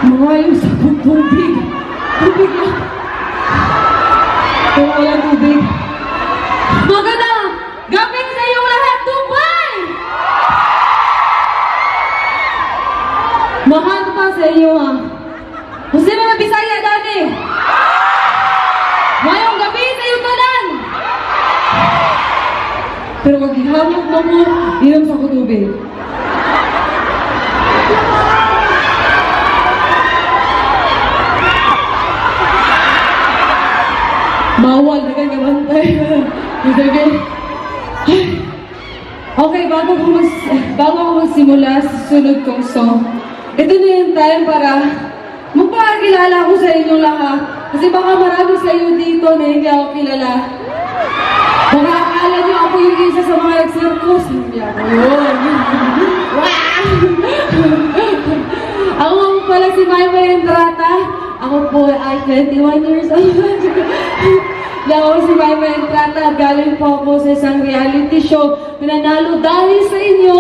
Maayos akong tubig. Tubig lang. Kung walang tubig. Magandang gabi sa iyong lahat, Dubai! Mahal pa sa iyo, ha? Kasi mga Bisaya dati. Mayong gabi sa iyo tanan. Pero kung gihamot mo mo, inom sa tubig. Bawal na kang gabantay. Okay, bago ko magsimula sa sunod kong song, ito na yung time para magpakilala ko sa inyong lahat. Kasi baka marami sa iyo dito na hindi ako kilala. Baka akala niyo ako yung isa sa mga nag-circus. Hindi ako yun. Maymay Entrata. Ako po ay 21 years old. Ako si Maymay Entrata. Galing po ako sa isang reality show. Nanalo dahil sa inyo.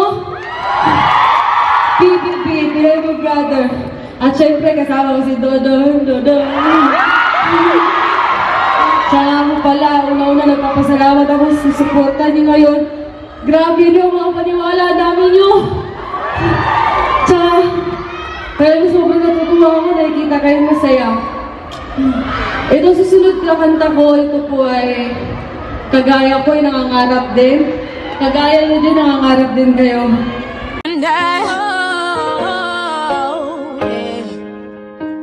PBB, Big Brother. At syempre kasama ko si Dodong. Tsaka mo pala, una-una nagpapasalamat ako sa suporta niyo ngayon. Grabe niyo, mga paniwala namin niyo. Tsaka, kaya sobrang natutuwa ako, nakikita kayong masaya. Ito susunod na kanta ko, ito po ay kagaya ko ay nangangarap din. Kagaya niyo din, nangangarap din kayo. And I,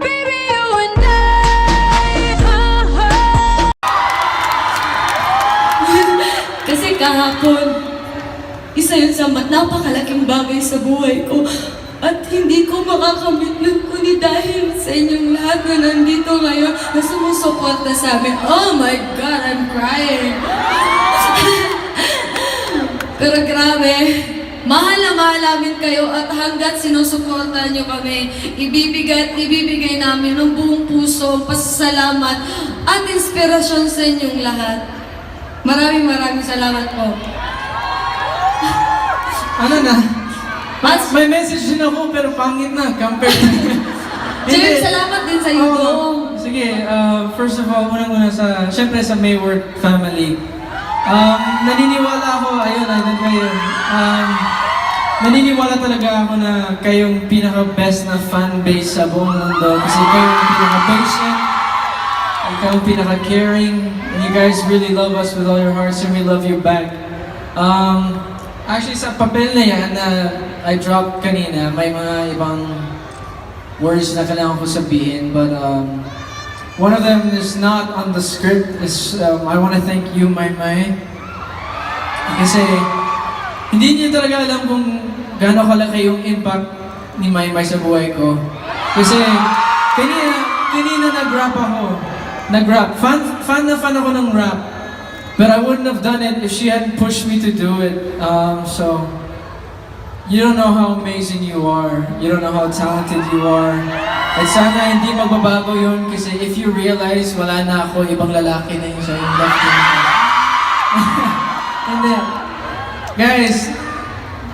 baby, you and Kasi kahapon, isa yun sa napakalaking bagay sa buhay ko. At hindi ko makakamit nun kundi dahil sa inyong lahat na nandito ngayon na sumusuporta sa amin. Oh my God, I'm crying. Pero grabe, mahal na mahal namin kayo at hanggat sinusuportahan nyo kami, ibibigay namin ng buong puso, pasasalamat at inspirasyon sa inyong lahat. Maraming salamat po. Ano na? Mas- May message din ako pero pangit na compared to... Jim, salamat din sa iyo. Sige, first of all, unang-una syempre sa Maywork family. Naniniwala ako, ayun, nandun kayo. Naniniwala talaga ako na kayong pinaka-best na fan base sa buong mundo. Kasi kayo yung pinaka-patient, ikaw yung pinaka-caring, and you guys really love us with all your hearts and we love you back. Actually, sa papel na yan na I dropped kanina, may mga ibang words na kailangan ko sabihin, but one of them is not on the script. Is I want to thank you, Maymay. Kasi hindi niyo talaga alam kung gaano kalaki yung impact ni Maymay sa buhay ko. Kasi kanina nag-rap ako. Nag-rap. Fan ako ng rap. But I wouldn't have done it if she hadn't pushed me to do it. So, you don't know how amazing you are. You don't know how talented you are. At sana hindi magbabago yun kasi if you realize wala na ako, ibang lalaki na yung sa yung left hand. And then, guys,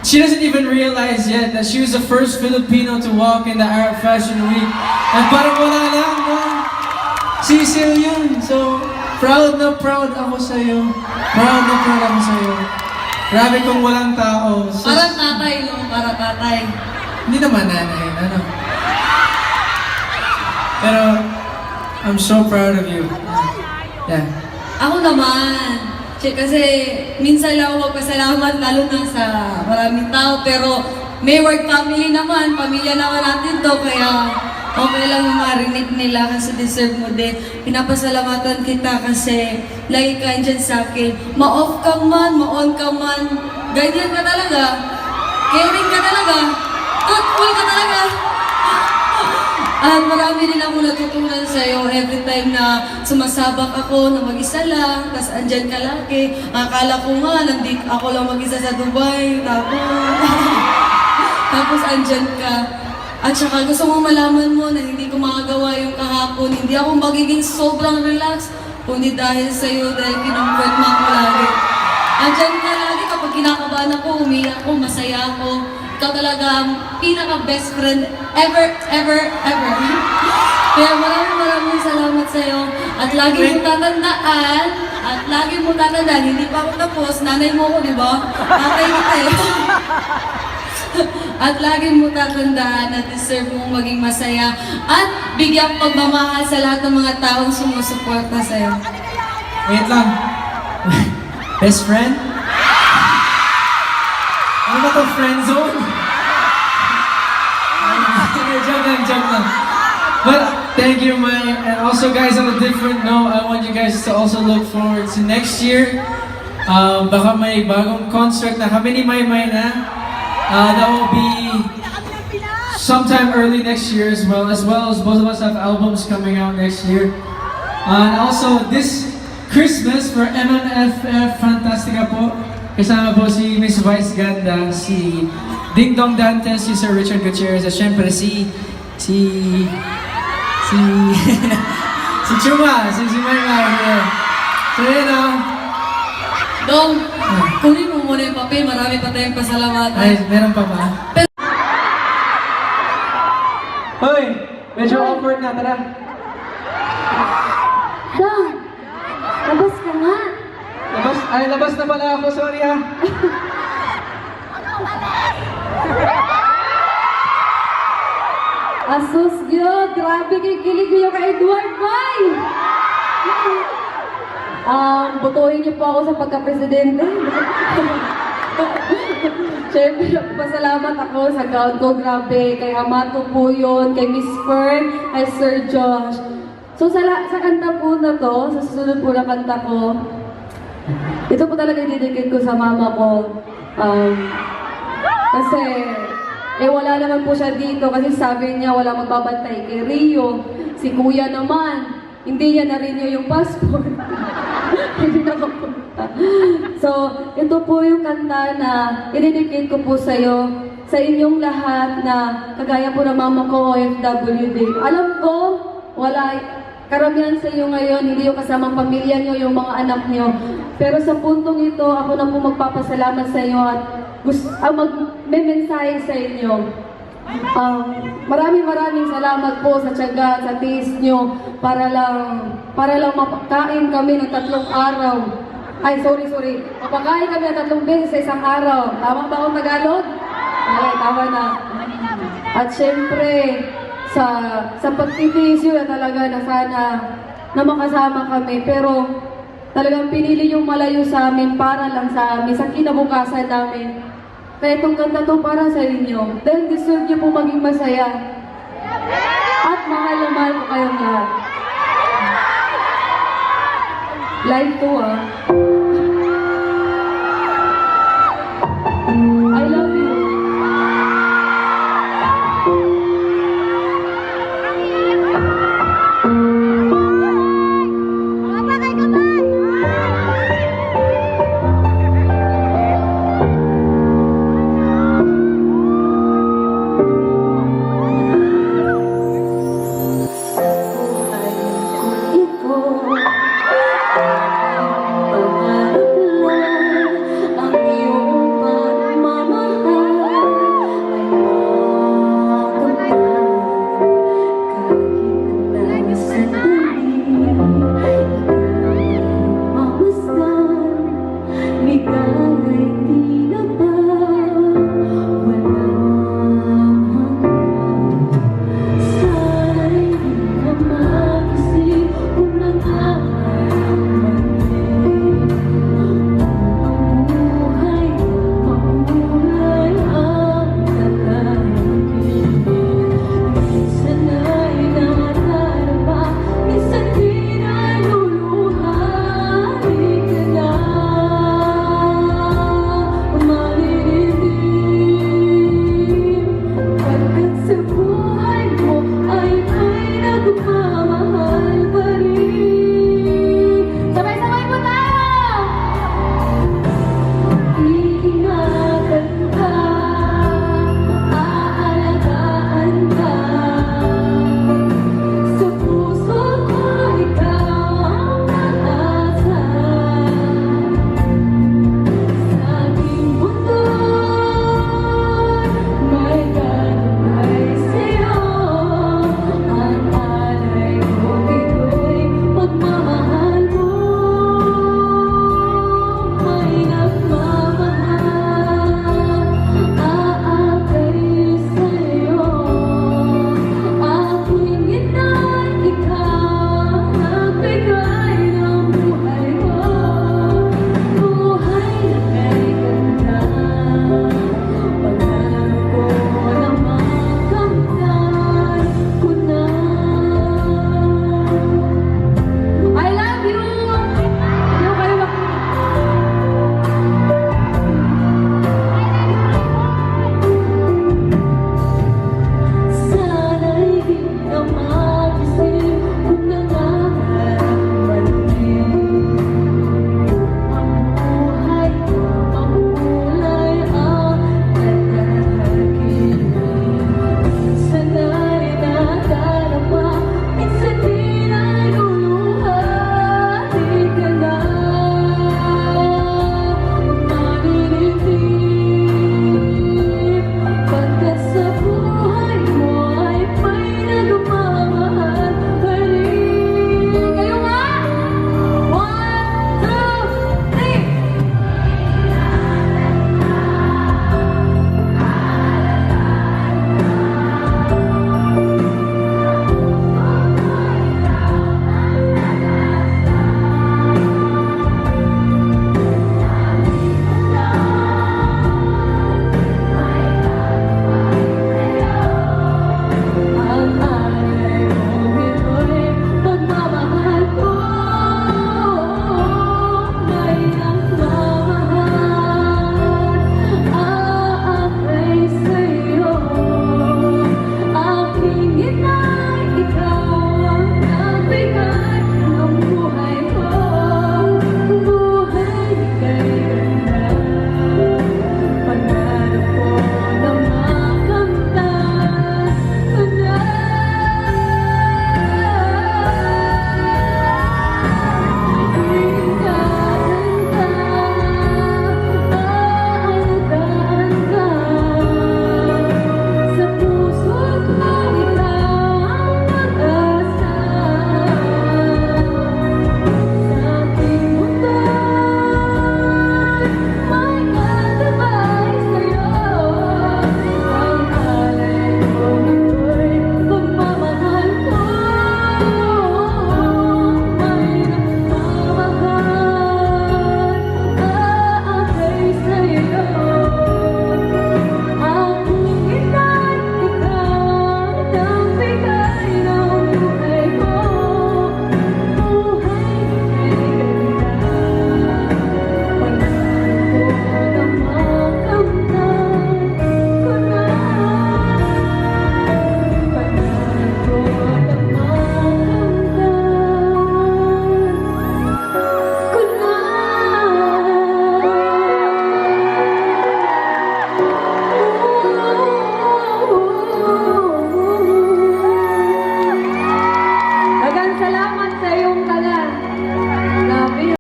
she doesn't even realize yet that she was the first Filipino to walk in the Arab Fashion Week. At parang wala lang, no? Cecil yun. So, proud na proud ako sa'yo. Proud na proud ako sa'yo. Grabe kung walang tao. So, Parang tatay, no? Parang tatay. hindi naman nanay, ano. Pero, I'm so proud of you. Yeah. Ako naman. Kasi minsan lang ako magpasalamat lalo na sa maraming tao. Pero Maywork family naman, pamilya naman natin to. Kaya okay lang yung marinig nila kasi deserve mo din. Pinapasalamatan kita kasi lagi ka dyan sa akin. Ma-off ka man, ma-on ka man. Ganyan ka talaga. Caring ka talaga. Thoughtful ka talaga. At marami din ako natutunan sa'yo every time na sumasabak ako na mag-isa lang, tas andyan ka lagi. Akala ko nga, nandito ako lang mag-isa sa Dubai, tapos andyan ka. At saka gusto mo malaman mo na hindi ko makagawa yung kahapon, hindi ako magiging sobrang relax, kundi dahil sa'yo, dahil kinumfort mo ako lagi. Andyan ka lagi kapag kinakabahan ako, umiyak ako, masaya ako. Ikaw talaga ang pinaka-best friend ever. Kaya maraming salamat sa'yo. At lagi mo tatandaan, hindi pa ako tapos, nanay mo ako, di ba? Tatay kita eh. At lagi mo tatandaan na deserve mong maging masaya at bigyang pagmamahal sa lahat ng mga taong sumusuporta sa'yo. Wait lang. Best friend? Ano ba to, friend zone? Joke lang. But thank you, May. And also, guys, on a different note, I want you guys to also look forward to next year. Baka may bagong concert na kami ni Maymay na. That will be sometime early next year as well as both of us have albums coming out next year. And also, this Christmas for MNFF Fantastica po. Kasama po si Miss Vice Ganda, si Ding Dong Dantes, si Sir Richard Gutierrez, at syempre si si si Chuma, si Maymay. Yeah. So yun Dong, kunin mo muna yung papel, marami pa tayong pasalamatan. Ay, meron pa ba? Hoy, medyo awkward na, tara. Dong, labas ka nga. Labas na pala ako, sorry ah. Asus gyud, grabe kay kilig niyo kay Edward Bay. Butuhin niyo po ako sa pagka-presidente. Siyempre, pasalamat ako sa God ko, grabe. Kay Amato po yun, kay Miss Fern, kay Sir Josh. So sa kanta po na to, sa susunod po na kanta ko, ito po talaga i-dedicate ko sa mama ko. Kasi, wala naman po siya dito kasi sabi niya wala magbabantay kay Rio. Si Kuya naman, hindi niya na-renew yung passport. Hindi nakapunta. So, ito po yung kanta na i-dedicate ko po sa'yo, sa inyong lahat na kagaya po ng mama ko, OFW din. Alam ko, wala, karamihan sa iyo ngayon, hindi yung kasamang pamilya niyo, yung mga anak niyo. Pero sa puntong ito, ako na po magpapasalamat sa iyo at may mensahe sa inyo. Maraming salamat po sa tiyaga, sa tiis nyo para lang mapakain kami ng 3 araw. Ay, sorry. Mapakain kami ng 3 beses sa isang araw. Tama ba akong Tagalog? Okay, tama na. At syempre, sa pagtitiis yun talaga na sana na makasama kami. Pero talagang pinili yung malayo sa amin para lang sa amin, sa kinabukasan namin. Kaya itong kanta to para sa inyo. Dahil deserve niyo po maging masaya. At mahal na mahal ko kayong lahat. Live to